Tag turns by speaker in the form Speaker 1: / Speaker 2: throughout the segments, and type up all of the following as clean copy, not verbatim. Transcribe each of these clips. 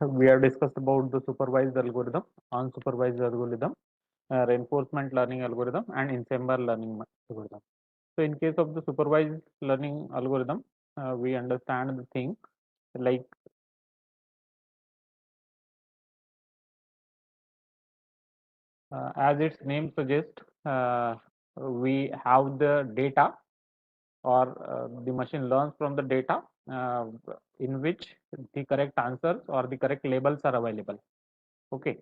Speaker 1: we have discussed about the supervised algorithm, unsupervised algorithm, reinforcement learning algorithm, and ensemble learning algorithm. So, in case of the supervised learning algorithm, we understand the thing like as its name suggests, we have the data or the machine learns from the data uh, in which the correct answers or the correct labels are available. Okay.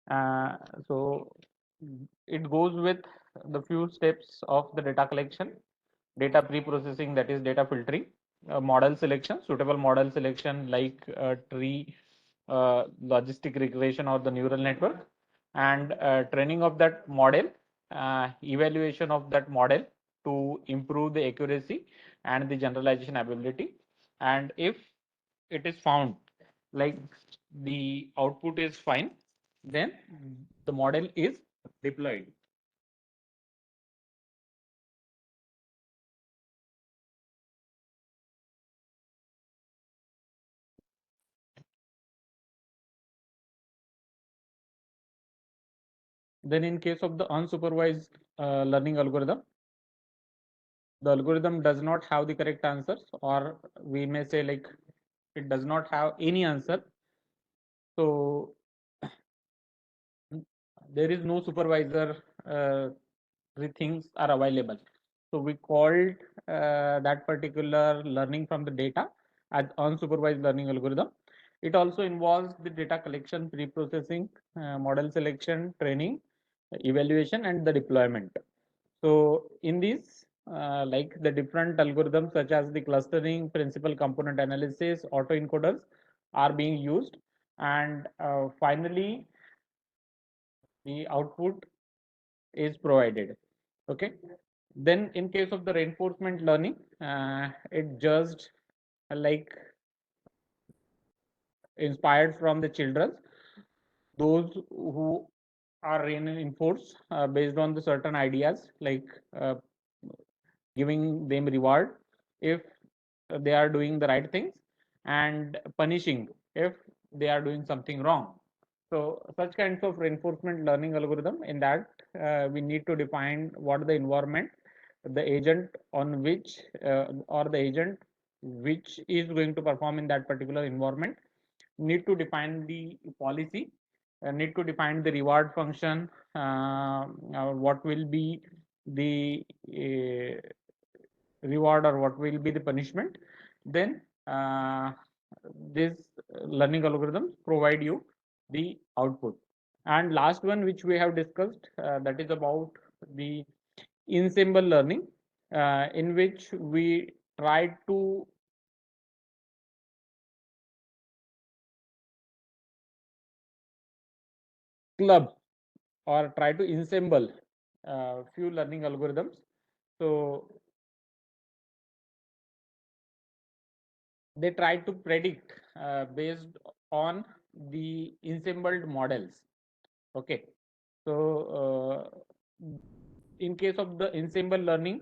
Speaker 1: Uh, so it goes with the few steps of the data collection, data pre-processing, that is data filtering, model selection, suitable model selection like tree, logistic regression or the neural network, and training of that model, evaluation of that model to improve the accuracy and the generalization ability. And if it is found like the output is fine, then the model is deployed. Then in case of the unsupervised learning algorithm, the algorithm does not have the correct answers, or we may say like it does not have any answer. So there is no supervisor things are available. So we called that particular learning from the data as unsupervised learning algorithm. It also involves the data collection, pre-processing, model selection, training, evaluation, and the deployment. So in these, like the different algorithms such as the clustering, principal component analysis, autoencoders are being used, and finally the output is provided. Okay. Then in case of the reinforcement learning, it just like inspired from the children, those who are reinforced based on the certain ideas, like giving them reward if they are doing the right things, and punishing if they are doing something wrong. So such kinds of reinforcement learning algorithm, in that we need to define what the environment, the agent on which or the agent which is going to perform in that particular environment, need to define the policy, need to define the reward function, what will be the reward or what will be the punishment. Then these learning algorithms provide you the output. And last one which we have discussed, that is about the ensemble learning, in which we try to club or try to ensemble few learning algorithms. So they try to predict based on the ensembled models. Okay. So in case of the ensemble learning,